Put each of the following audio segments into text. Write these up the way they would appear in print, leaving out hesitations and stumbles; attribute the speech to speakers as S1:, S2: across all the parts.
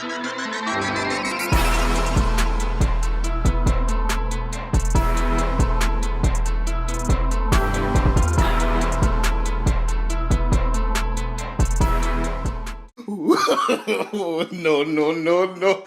S1: No, no, no, no.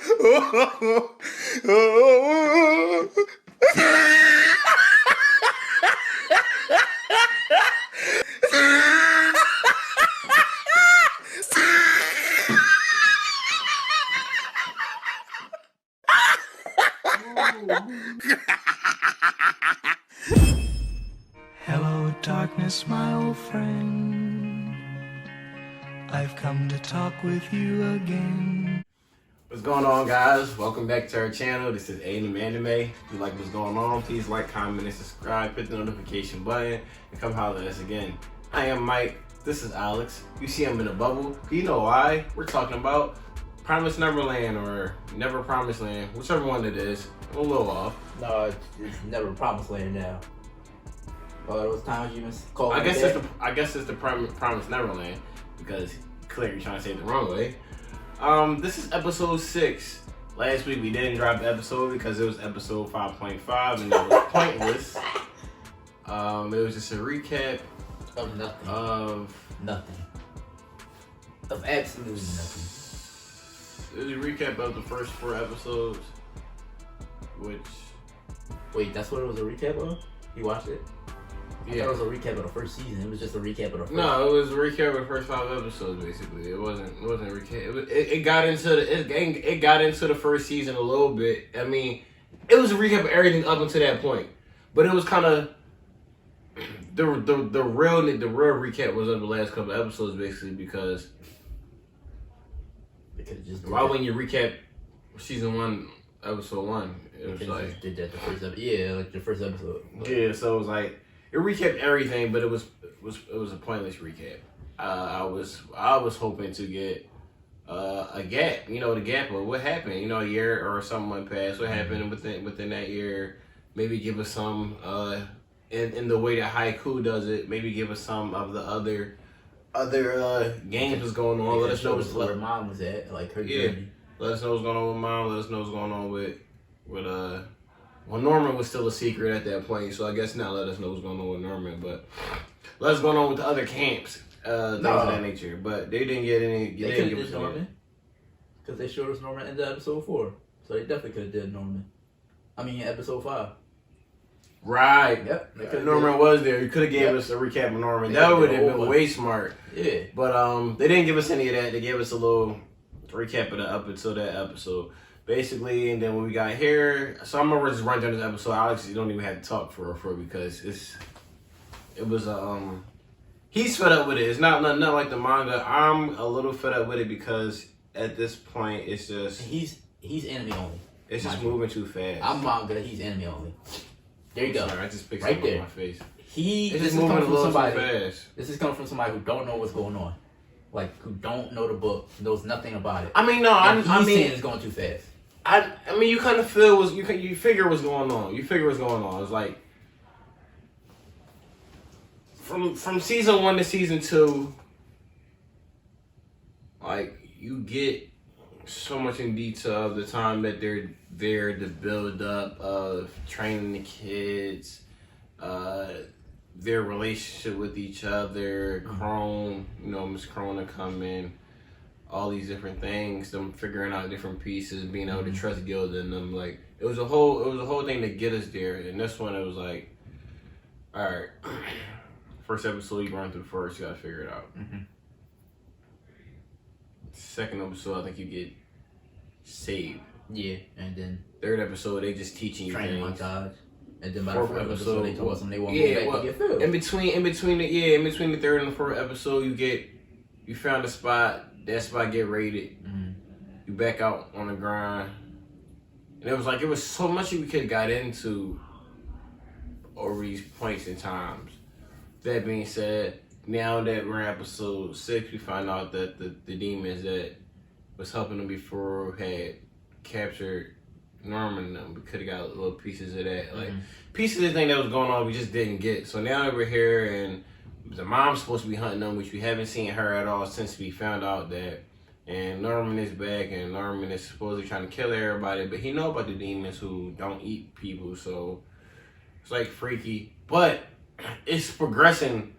S2: Hello, darkness, my old friend. I've come to talk with you again.
S1: What's going on, guys? Welcome back to our channel. This is Anime. If you like what's going on, please like, comment, and subscribe. Hit the notification button and come holler at us again. I am Mike. This is Alex. You see him in a bubble. You know why? We're talking about Promised Neverland or Never Promised Land, whichever one it is. I'm a little off.
S3: No, it's Never Promised Land now. Those times you call
S1: I guess it's the Promised Neverland because clearly you're trying to say it the wrong way. This is episode 6. Last week we didn't drop the episode because it was episode 5.5 and it was pointless. It was just a recap
S3: of nothing. Of absolutely nothing.
S1: It was a recap of the first 4 episodes, which...
S3: Wait, that's what it was a recap of? You watched it?
S1: Yeah.
S3: I thought it was a recap of the first season. It was just a recap of the first.
S1: No, it was a recap of the first 5 episodes. Basically, it wasn't a recap. It got into the first season a little bit. I mean, it was a recap of everything up until that point, but it was kind of the real recap was of the last couple of episodes, basically, because
S3: they could have just
S1: why wouldn't you recap season 1, episode 1? It was like
S3: just did that the first episode. Yeah, like the first episode.
S1: Yeah, so it was like. It recapped everything, but it was a pointless recap. I was hoping to get a gap, the gap of what happened. A year or something went past. What happened within that year? Maybe give us some in the way that Haiku does it. Maybe give us some of the other games that's going on. Let us know
S3: where Mom was at, like her journey.
S1: Let us know what's going on with Mom. Let us know what's going on with Well, Norman was still a secret at that point, so I guess now let us know what's going on with Norman. But what's going on with the other camps, things of that nature. But they didn't get any.
S3: They could have did Norman, because they showed us Norman in the episode 4, so they definitely could have did Norman. I mean, episode 5.
S1: Right.
S3: Yep.
S1: Norman was there. You could have gave us a recap of Norman. That would have been way smart.
S3: Yeah.
S1: But they didn't give us any of that. They gave us a little recap of the up until that episode. Basically, and then when we got here, so I'm gonna just run through this episode. Alex, you don't even have to talk for because it was he's fed up with it. It's not like the manga. I'm a little fed up with it because at this point it's just
S3: he's anime only.
S1: It's just moving too fast.
S3: I'm manga. He's anime only. There you go.
S1: Sorry, I just picked
S3: right
S1: something
S3: there.
S1: on my face.
S3: It's just moving a little too fast. This is coming from somebody who don't know what's going on, like who don't know the book, knows nothing about it.
S1: I mean, no,
S3: I mean saying it's going too fast.
S1: I mean, you kind of feel you figure what's going on. You figure what's going on. It's like from season 1 to season 2, like you get so much in detail of the time that they're there, the build up of training the kids, their relationship with each other, Crone, Miss Crone to come in. All these different things, them figuring out different pieces, being able to trust Gilda and them. Like it was a whole thing to get us there. And this one, it was like, all right, first episode you run through first, you gotta figure it out. Second episode, I think you get saved.
S3: Yeah, and then
S1: third episode, they just teaching you
S3: training
S1: things.
S3: montage. And then by the 4th episode, they told us they want to go back to get filled.
S1: In between the 3rd and the 4th episode, you found a spot. That spot get raided. You back out on the grind. And it was so much we could have got into over these points in times. That being said, now that we're in episode 6, we find out that the demons that was helping them before had captured Norman and them. We could have got little pieces of that. Like pieces of the thing that was going on we just didn't get. So now that we're here and the mom's supposed to be hunting them, which we haven't seen her at all since we found out that And Norman is back, and Norman is supposedly trying to kill everybody, but he know about the demons who don't eat people, so it's like freaky. But it's progressing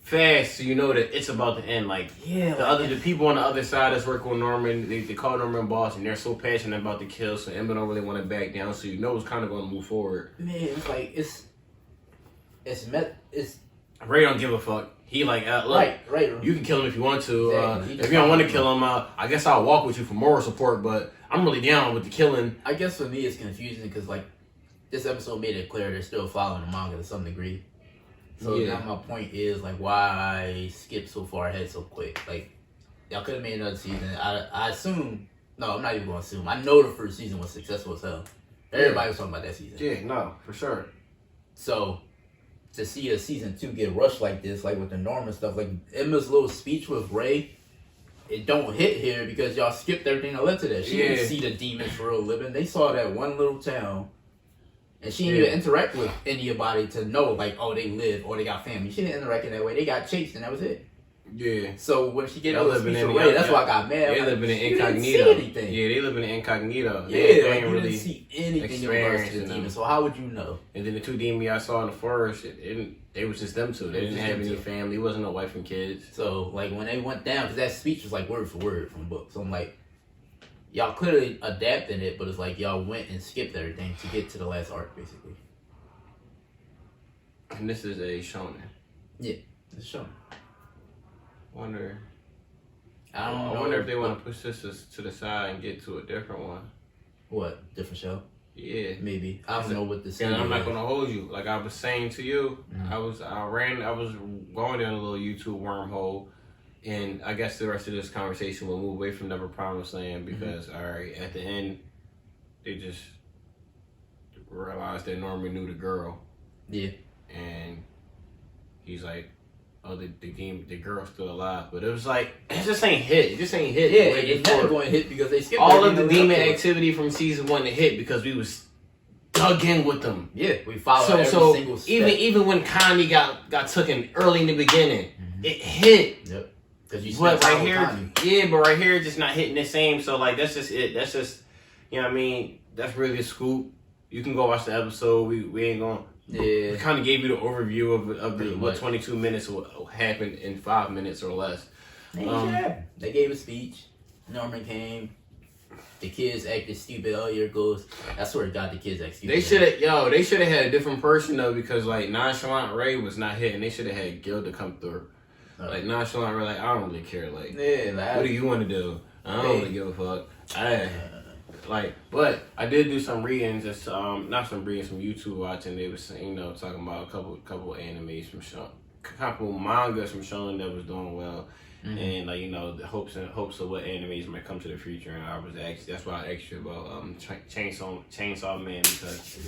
S1: fast, so you know that it's about to end. Like the people on the other side that's working with Norman, they call Norman boss, and they're so passionate about the kill, so Emma don't really want to back down. So you know it's kind of going to move forward.
S3: Man, it's like it's
S1: Ray don't give a fuck. He like, look,
S3: right.
S1: You can kill him if you want to.
S3: Exactly.
S1: If you don't want to kill him, I guess I'll walk with you for moral support. But I'm really down with the killing.
S3: I guess for me it's confusing because like this episode made it clear they're still following the manga to some degree. So now my point is like why skip so far ahead so quick? Like y'all could have made another season. I assume. No, I'm not even going to assume. I know the first season was successful as hell. Everybody was talking about that season.
S1: Yeah, no, for sure.
S3: So to see a season 2 get rushed like this, like with the Norman stuff, like Emma's little speech with Ray, it don't hit here because y'all skipped everything that led to that. She didn't see the demons for real living. They saw that one little town, and she didn't even interact with anybody to know, like, oh, they live or they got family. She didn't interact in that way. They got chased, and that was it.
S1: Yeah.
S3: So when she get a speech with Ray, that's why I got mad.
S1: They live in an incognito. Yeah, they live in an incognito.
S3: Yeah,
S1: they
S3: like, you didn't see anything in regards to the demons. So how would you know?
S1: And then the two demons I saw in the forest, it was just them two. They didn't have any family. It wasn't no wife and kids.
S3: So like when they went down, because that speech was like word for word from the book. So I'm like, y'all clearly adapted it, but it's like y'all went and skipped everything to get to the last arc, basically.
S1: And this is a shonen.
S3: Yeah, it's a shonen.
S1: I wonder if they want to push this to the side and get to a different one.
S3: What? Different show?
S1: Yeah,
S3: maybe. I don't know what this.
S1: And I'm not gonna hold you. Like I was saying to you, I was going down a little YouTube wormhole, and I guess the rest of this conversation will move away from Never Promised Land because all right, at the end, they just realized that Norman knew the girl.
S3: Yeah,
S1: and he's like, oh, the girl's still alive. But it was like, it just ain't hit. It just ain't hit.
S3: Yeah, it's never going to hit because they skipped
S1: all of the demon activity from season 1 to hit because we was dug in with them.
S3: Yeah, we followed every single step.
S1: Even when Connie got taken early in the beginning, it hit.
S3: Yep. Because you
S1: but right here, Connie. But right here, it's just not hitting the same. So like, that's just it. That's just, you know what I mean? That's really a scoop. You can go watch the episode. We ain't gonna.
S3: Yeah,
S1: it kind of gave you the overview of the what 22 minutes will happen in 5 minutes or less.
S3: They gave a speech. Norman came. The kids acted stupid. Oh, here it goes. I swear to God, the kids act stupid.
S1: They should have had a different person though because like Nonchalant Ray was not hitting. They should have had Gilda come through. Like Nonchalant Ray, like I don't really care. Like, what do you want to do? I don't really give a fuck. But I did do some readings, just not some readings, some YouTube watching. They was talking about a couple animes from show, couple mangas from showing that was doing well, and the hopes of what animes might come to the future. And I was that's why I asked you about Chainsaw Man because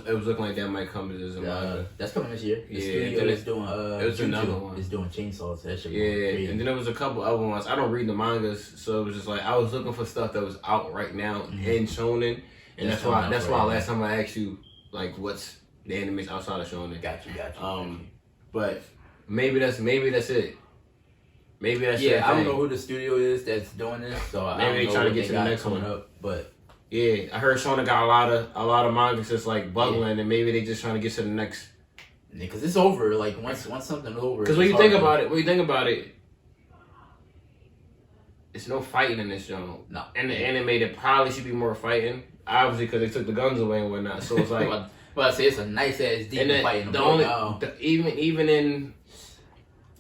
S1: it was looking like that might come as a manga.
S3: That's coming this year. The studio is doing
S1: it was another one.
S3: Is doing Chainsaw. So that should
S1: be and then there was a couple other ones. I don't read the mangas, so it was just like I was looking for stuff that was out right now in shonen, and that's why last time I asked you like what's the animes outside of shonen.
S3: Got you.
S1: But maybe that's it. Maybe that's
S3: I don't know who the studio is that's doing this, so
S1: maybe they trying to get to the next one
S3: up. But
S1: yeah, I heard Shonen got a lot of mangas just like bubbling, and maybe they just trying to get to the next.
S3: Because it's over. Like once something's over.
S1: Because when you think about it, it's no fighting in this genre.
S3: No.
S1: And the animated probably should be more fighting, obviously because they took the guns away and whatnot. So it's like,
S3: well, I say it's a nice ass demon fighting.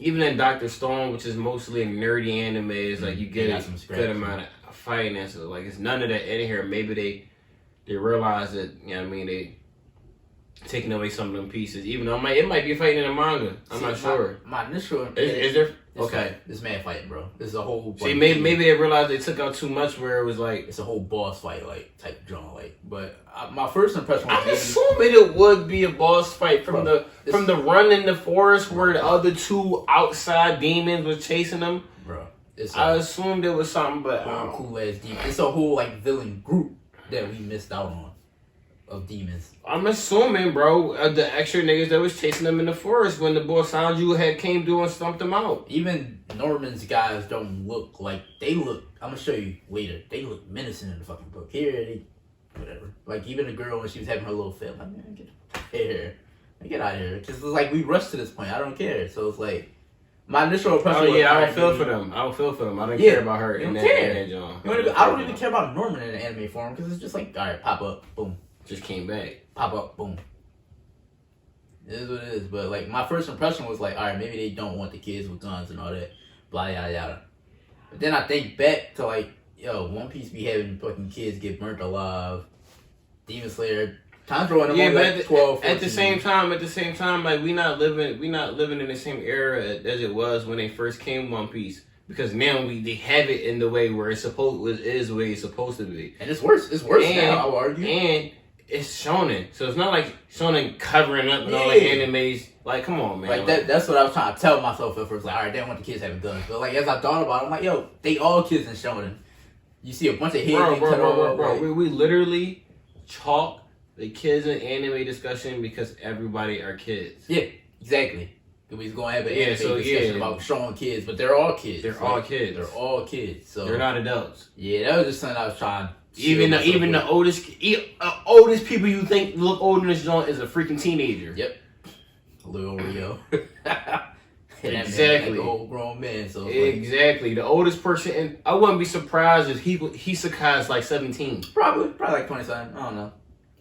S1: Even in Dr. Stone, which is mostly a nerdy anime, is like you get a good amount of fighting. And so like it's none of that in here. Maybe they realize that they taking away some of them pieces. Even though it might be fighting in a manga. I'm not sure.
S3: My initial
S1: is there? Okay,
S3: this man fighting, bro. This is a whole.
S1: See, maybe they realized they took out too much. Where it was like
S3: it's a whole boss fight, like type genre, like. But my first impression was
S1: I'm assuming it would be a boss fight from the run in the forest where the other two outside demons was chasing them.
S3: Bro,
S1: I assumed it was something, but
S3: cool ass demon. It's a whole like villain group that we missed out on. of demons.
S1: I'm assuming, bro, the extra niggas that was chasing them in the forest when the boy Sanju had came through and stumped them out.
S3: Even Norman's guys don't look like they look. I'm gonna show you later. They look menacing in the fucking book. Here, they whatever. Like even the girl when she was having her little fit, like man, get out of here. Because it's like we rushed to this point. I don't care. So it's like my initial impression.
S1: Oh yeah,
S3: was,
S1: I don't feel for them. I don't feel for them. I don't
S3: Yeah,
S1: care about her
S3: you
S1: in
S3: don't
S1: that,
S3: care.
S1: in that John.
S3: I don't even care about Norman in an anime form because it's just like all right, pop up, boom,
S1: Just came back.
S3: pop up, boom. It is what it is. But like my first impression was like, all right, maybe they don't want the kids with guns and all that, blah yada yada. But then I think back to like, yo, One Piece be having fucking kids get burnt alive. Demon Slayer, Tanjiro and them
S1: Yeah,
S3: only
S1: but
S3: like 12,
S1: at the
S3: 14.
S1: same time, like we not living in the same era as it was when they first came One Piece. Because now they have it in the way where is the way it's supposed to be.
S3: And it's worse. It's worse now, I would argue.
S1: And it's shonen. So it's not like shonen covering up and all the
S3: Yeah.
S1: animes. Like, come on, man.
S3: Like that's what I was trying to tell myself at first. Like, all right, they don't want the kids having guns. But like as I thought about it, I'm like, yo, they all kids in shonen. You see a bunch of heads being cut off.
S1: Bro. We literally chalk the kids in anime discussion because everybody are kids.
S3: Yeah, exactly. We was going to have an
S1: Yeah,
S3: anime
S1: so,
S3: discussion
S1: yeah.
S3: about showing kids, but they're all kids.
S1: They're all kids.
S3: They're all kids. So
S1: They're not adults.
S3: Yeah, that was just something I was trying. To
S1: Even the oldest people you think look older than this joint is a freaking teenager.
S3: Yep. Little Rio.
S1: Exactly.
S3: Like old grown man. So it's
S1: Exactly. The oldest person, and I wouldn't be surprised if Hisoka is like 17.
S3: like, probably like 27. I don't know.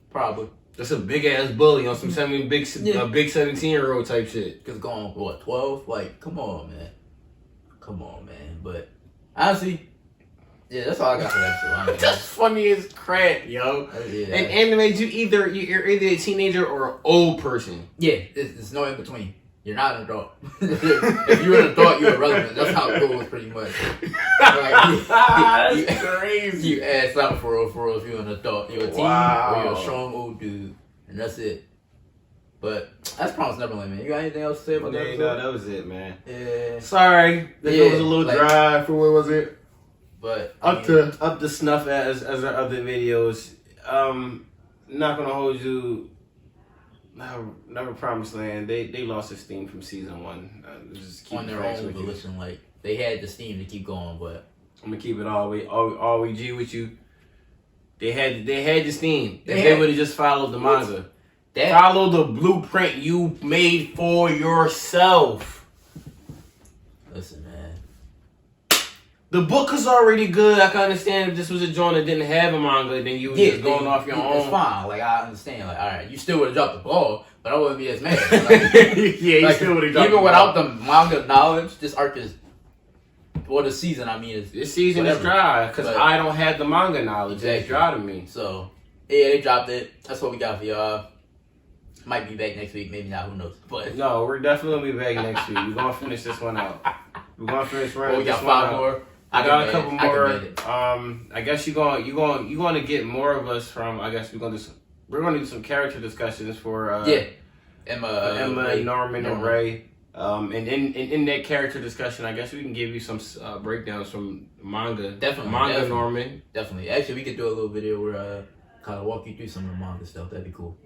S3: Probably.
S1: That's a big ass bully on some big 17-year-old type shit.
S3: Cause going what 12? Like, come on, man. But honestly, yeah, that's all I got for that episode.
S1: That's funny as crap, yo.
S3: Yeah.
S1: In anime, you're either a teenager or an old person.
S3: Yeah, there's no in between. You're not an adult. If you're an adult, you're irrelevant. That's how it goes, pretty much.
S1: That's crazy.
S3: You ass out for real. If you're an adult, you're a teen or you're a strong old dude, and that's it. But that's Promised Neverland, man. You got anything else to say about that?
S1: No, that was it, man.
S3: Yeah.
S1: Sorry, that
S3: Yeah,
S1: was a little
S3: like-
S1: dry for what was it?
S3: But
S1: Up to snuff as our other videos. Not gonna hold you. Never Promised Land. They lost their steam from season 1. Just keep
S3: on their
S1: facts
S3: own
S1: with you.
S3: volition, like they had the steam to keep going, but
S1: I'm gonna keep it all the way G with you. They had the steam. If
S3: Yeah.
S1: they would have just followed the manga, follow the blueprint you made for yourself.
S3: listen, man.
S1: The book is already good. I can understand if this was a joint that didn't have a manga, then you were just going off your own.
S3: It's fine. Like I understand. Like all right, you still would have dropped the ball, but I wouldn't be as mad.
S1: Yeah, you
S3: Like,
S1: still would have dropped
S3: even
S1: the
S3: without
S1: ball.
S3: the manga knowledge, this arc is. Well, the season, I mean, is
S1: This season
S3: whatever.
S1: is dry because
S3: But-
S1: I don't have the manga knowledge.
S3: Exactly.
S1: It's dry to me.
S3: So yeah, they dropped it. That's what we got for y'all. Might be back next week, maybe not. Who knows? But
S1: No, we're definitely gonna be back next week. We're gonna finish this one out. We're gonna finish
S3: we
S1: this
S3: got
S1: one
S3: 5
S1: out.
S3: more.
S1: I got a couple
S3: I can
S1: more.
S3: manage it.
S1: I guess you're gonna get more of us from. I guess we're gonna do some character discussions for
S3: Yeah, Emma,
S1: Emma, Norman, and Ray. And in that character discussion, I guess we can give you some breakdowns from manga.
S3: Definitely.
S1: Norman.
S3: Definitely. Actually, we could do a little video where kind of walk you through some of the manga stuff. That'd be cool.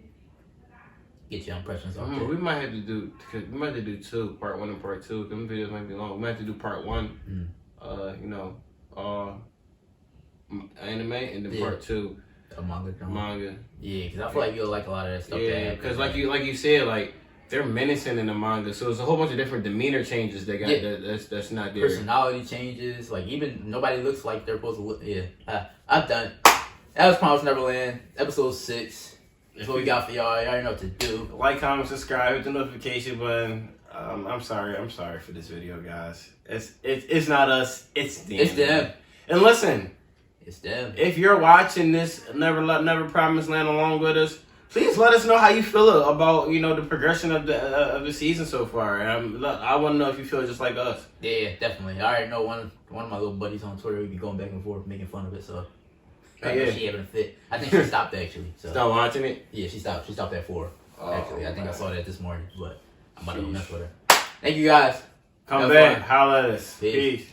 S3: Get your impressions on
S1: We might have to do 2, part 1 and part 2. Them videos might be long. We might have to do part 1. Anime, and then part 2
S3: a manga.
S1: manga.
S3: Yeah, because I feel like you'll like a lot of that stuff.
S1: Yeah, because like you said, like they're menacing in the manga, so it's a whole bunch of different demeanor changes they got.
S3: Yeah.
S1: That's not there.
S3: Personality changes. Like even nobody looks like they're supposed to look. Yeah, I'm done. That was Promised Neverland, episode 6. That's what we got for y'all. Y'all already know what to do.
S1: Like, comment, subscribe, hit the notification button. I'm sorry for this video, guys. It's not us. It's them.
S3: It's them.
S1: And listen,
S3: It's them.
S1: if you're watching this Never Promised Land along with us, please let us know how you feel about the progression of the season so far. I want to know if you feel just like us.
S3: Yeah, definitely. I already know one of my little buddies on Twitter. We be going back and forth making fun of it. So
S1: Yeah.
S3: she having a fit. I think she stopped actually. So
S1: Stop watching it.
S3: yeah, she stopped. She stopped at 4.
S1: Oh,
S3: Actually, I think I
S1: man.
S3: saw that this morning. But I'm about to go mess with her. Thank you guys.
S1: Come
S3: Have
S1: back,
S3: fun.
S1: holla at us.
S3: Peace.
S1: Peace.